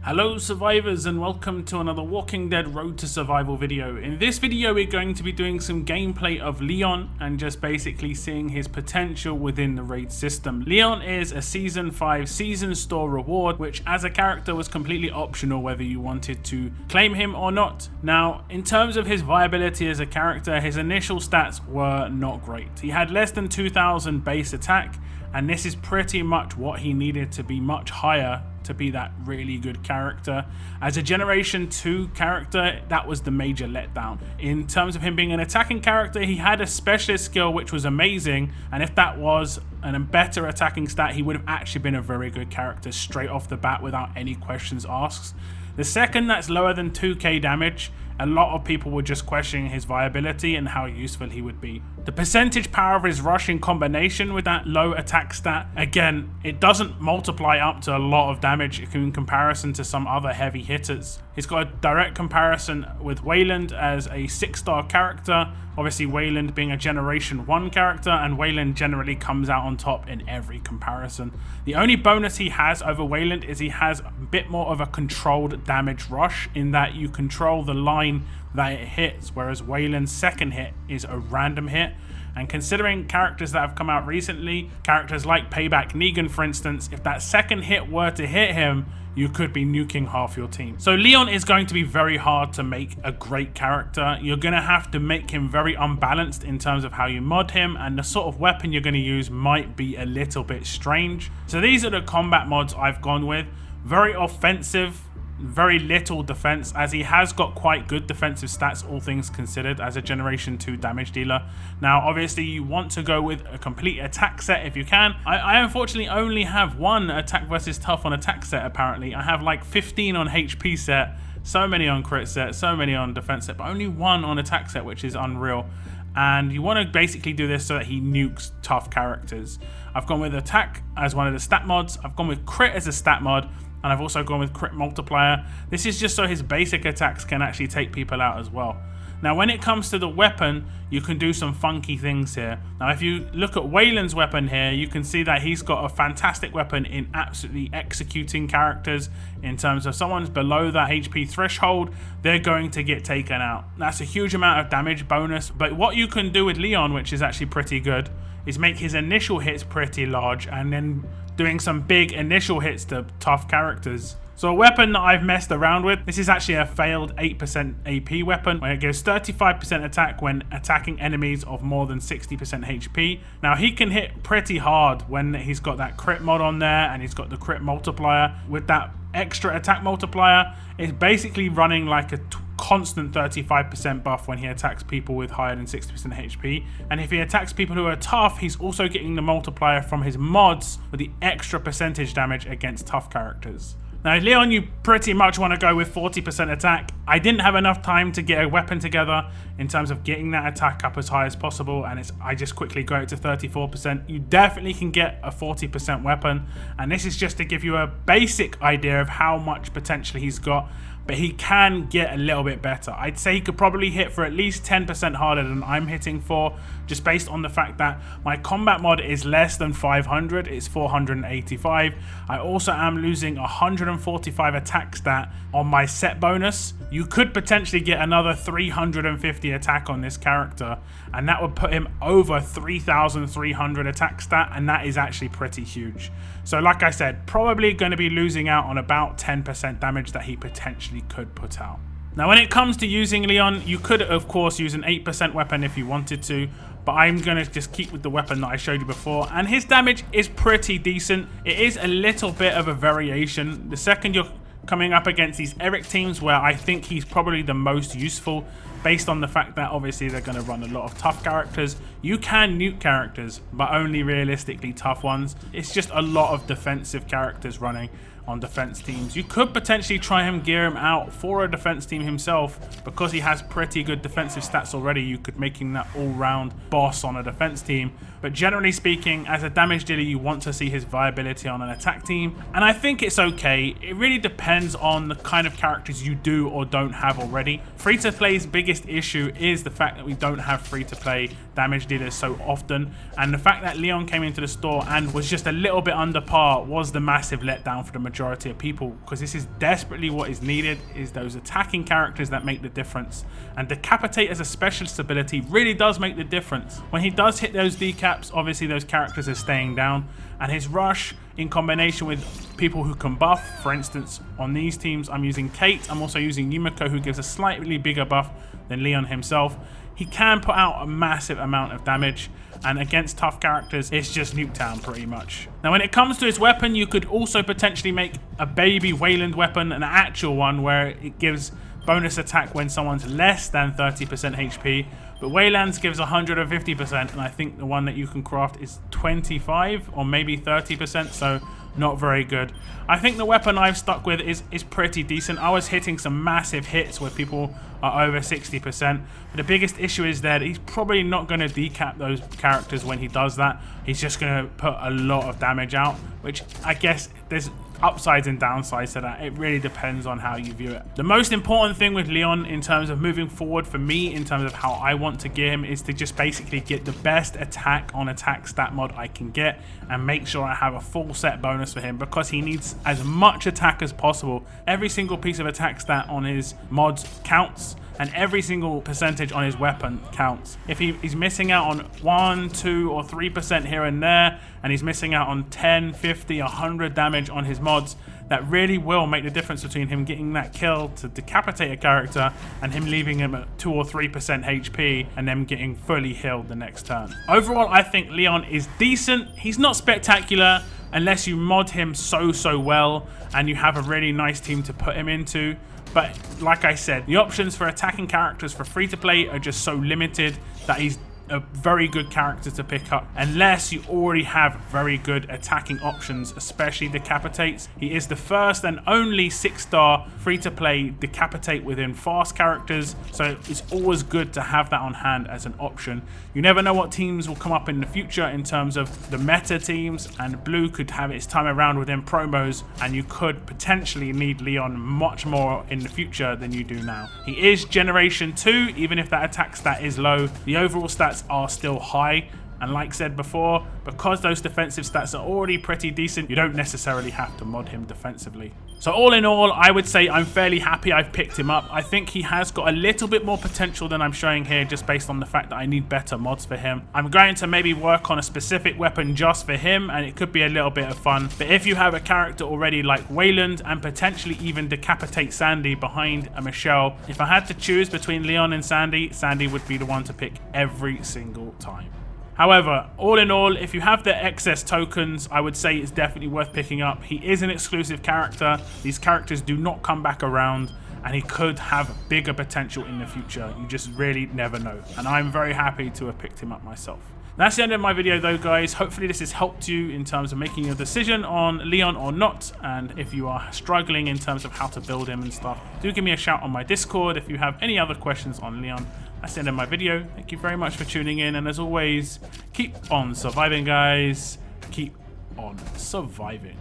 Hello survivors and welcome to another Walking Dead Road to Survival video. In this video we're going to be doing some gameplay of Leon and just basically seeing his potential within the raid system. Leon is a season 5 season store reward which as a character was completely optional whether you wanted to claim him or not. Now in terms of his viability as a character, his initial stats were not great. He had less than 2000 base attack and this is pretty much what he needed to be much higher to be that really good character. As a generation 2 character, that was the major letdown. In terms of him being an attacking character, he had a specialist skill which was amazing, and if that was a better attacking stat, he would have actually been a very good character straight off the bat without any questions asked. The second that's lower than 2k damage, a lot of people were just questioning his viability and how useful he would be. The percentage power of his rush in combination with that low attack stat, again, it doesn't multiply up to a lot of damage in comparison to some other heavy hitters. He's got a direct comparison with Wayland as a 6-star character, obviously Wayland being a generation 1 character, and Wayland generally comes out on top in every comparison. The only bonus he has over Wayland is he has a bit more of a controlled damage rush in that you control the line that it hits, whereas Wayland's second hit is a random hit. And considering characters that have come out recently, characters like Payback Negan for instance, if that second hit were to hit him, you could be nuking half your team. So Leon is going to be very hard to make a great character. You're going to have to make him very unbalanced in terms of how you mod him, and the sort of weapon you're going to use might be a little bit strange. So these are the combat mods I've gone with. Very offensive, very little defense, as he has got quite good defensive stats all things considered as a generation 2 damage dealer. Now obviously you want to go with a complete attack set if you can. I unfortunately only have one attack versus tough on attack set apparently. I have like 15 on HP set, so many on crit set, so many on defense set, but only one on attack set, which is unreal. And you want to basically do this so that he nukes tough characters. I've gone with attack as one of the stat mods, I've gone with crit as a stat mod, and I've also gone with crit multiplier. This is just so his basic attacks can actually take people out as well. Now when it comes to the weapon, you can do some funky things here. Now if you look at Wayland's weapon here, you can see that he's got a fantastic weapon in absolutely executing characters. In terms of someone's below that HP threshold, they're going to get taken out. That's a huge amount of damage bonus, but what you can do with Leon, which is actually pretty good, is make his initial hits pretty large and then doing some big initial hits to tough characters. So a weapon that I've messed around with, this is actually a failed 8% AP weapon where it gives 35% attack when attacking enemies of more than 60% HP. Now he can hit pretty hard when he's got that crit mod on there and he's got the crit multiplier. With that extra attack multiplier, it's basically running like a constant 35% buff when he attacks people with higher than 60% HP, and if he attacks people who are tough, he's also getting the multiplier from his mods with the extra percentage damage against tough characters. Now Leon, you pretty much want to go with 40% attack. I didn't have enough time to get a weapon together in terms of getting that attack up as high as possible, and I just quickly go it to 34%. You definitely can get a 40% weapon, and this is just to give you a basic idea of how much potential he's got, but he can get a little bit better. I'd say he could probably hit for at least 10% harder than I'm hitting for, just based on the fact that my combat mod is less than 500, it's 485. I also am losing 145 attack stat on my set bonus. You could potentially get another 350 attack on this character, and that would put him over 3,300 attack stat, and that is actually pretty huge. So like I said, probably going to be losing out on about 10% damage that he potentially could put out. Now when it comes to using Leon, you could of course use an 8% weapon if you wanted to, but I'm going to just keep with the weapon that I showed you before, and his damage is pretty decent. It is a little bit of a variation. The second you're coming up against these Eric teams, where I think he's probably the most useful, based on the fact that obviously they're going to run a lot of tough characters. You can nuke characters, but only realistically tough ones. It's just a lot of defensive characters running on defense teams. You could potentially try and gear him out for a defense team himself, because he has pretty good defensive stats already. You could make him that all-round boss on a defense team, but generally speaking, as a damage dealer, you want to see his viability on an attack team, and I think it's okay. It really depends on the kind of characters you do or don't have already. Free-to-play's biggest issue is the fact that we don't have free-to-play damage dealers so often, and the fact that Leon came into the store and was just a little bit under par was the massive letdown for the majority majority of people, because this is desperately what is needed, is those attacking characters that make the difference. And Decapitate as a specialist ability really does make the difference. When he does hit those decaps, obviously those characters are staying down, and his rush in combination with people who can buff, for instance on these teams I'm using Kate, I'm also using Yumiko, who gives a slightly bigger buff than Leon himself. He can put out a massive amount of damage, and against tough characters it's just Nuketown pretty much. Now when it comes to his weapon, you could also potentially make a baby Wayland weapon, an actual one where it gives bonus attack when someone's less than 30% HP, but Wayland's gives 150%, and I think the one that you can craft is 25 or maybe 30%, so not very good. I think the weapon I've stuck with is pretty decent. I was hitting some massive hits where people are over 60%, but the biggest issue is that he's probably not going to decap those characters when he does that. He's just going to put a lot of damage out, which I guess there's upsides and downsides to that. It really depends on how you view it. The most important thing with Leon in terms of moving forward for me, in terms of how I want to gear him, is to just basically get the best attack on attack stat mod I can get and make sure I have a full set bonus for him, because he needs as much attack as possible. Every single piece of attack stat on his mods counts, and every single percentage on his weapon counts. If he's missing out on 1, 2 or 3% here and there, and he's missing out on 10, 50, 100 damage on his mods, that really will make the difference between him getting that kill to decapitate a character and him leaving him at 2 or 3% HP and them getting fully healed the next turn. Overall, I think Leon is decent. He's not spectacular unless you mod him so well and you have a really nice team to put him into. But like I said, the options for attacking characters for free-to-play are just so limited that he's a very good character to pick up unless you already have very good attacking options, especially Decapitates. He is the first and only 6-star free-to-play Decapitate within fast characters, so it's always good to have that on hand as an option. You never know what teams will come up in the future in terms of the meta teams, and Blue could have its time around within promos, and you could potentially need Leon much more in the future than you do now. He is Generation 2, even if that attack stat is low. The overall stats are still high, and like said before, because those defensive stats are already pretty decent, you don't necessarily have to mod him defensively. So all in all, I would say I'm fairly happy I've picked him up. I think he has got a little bit more potential than I'm showing here, just based on the fact that I need better mods for him. I'm going to maybe work on a specific weapon just for him, and it could be a little bit of fun. But if you have a character already like Wayland, and potentially even Decapitate Sandy behind a Michelle, if I had to choose between Leon and Sandy, Sandy would be the one to pick every single time. However, all in all, if you have the excess tokens, I would say it's definitely worth picking up. He is an exclusive character. These characters do not come back around, and he could have bigger potential in the future. You just really never know. And I'm very happy to have picked him up myself. That's the end of my video though, guys. Hopefully this has helped you in terms of making your decision on Leon or not. And if you are struggling in terms of how to build him and stuff, do give me a shout on my Discord if you have any other questions on Leon. That's the end of my video. Thank you very much for tuning in. And as always, keep on surviving, guys. Keep on surviving.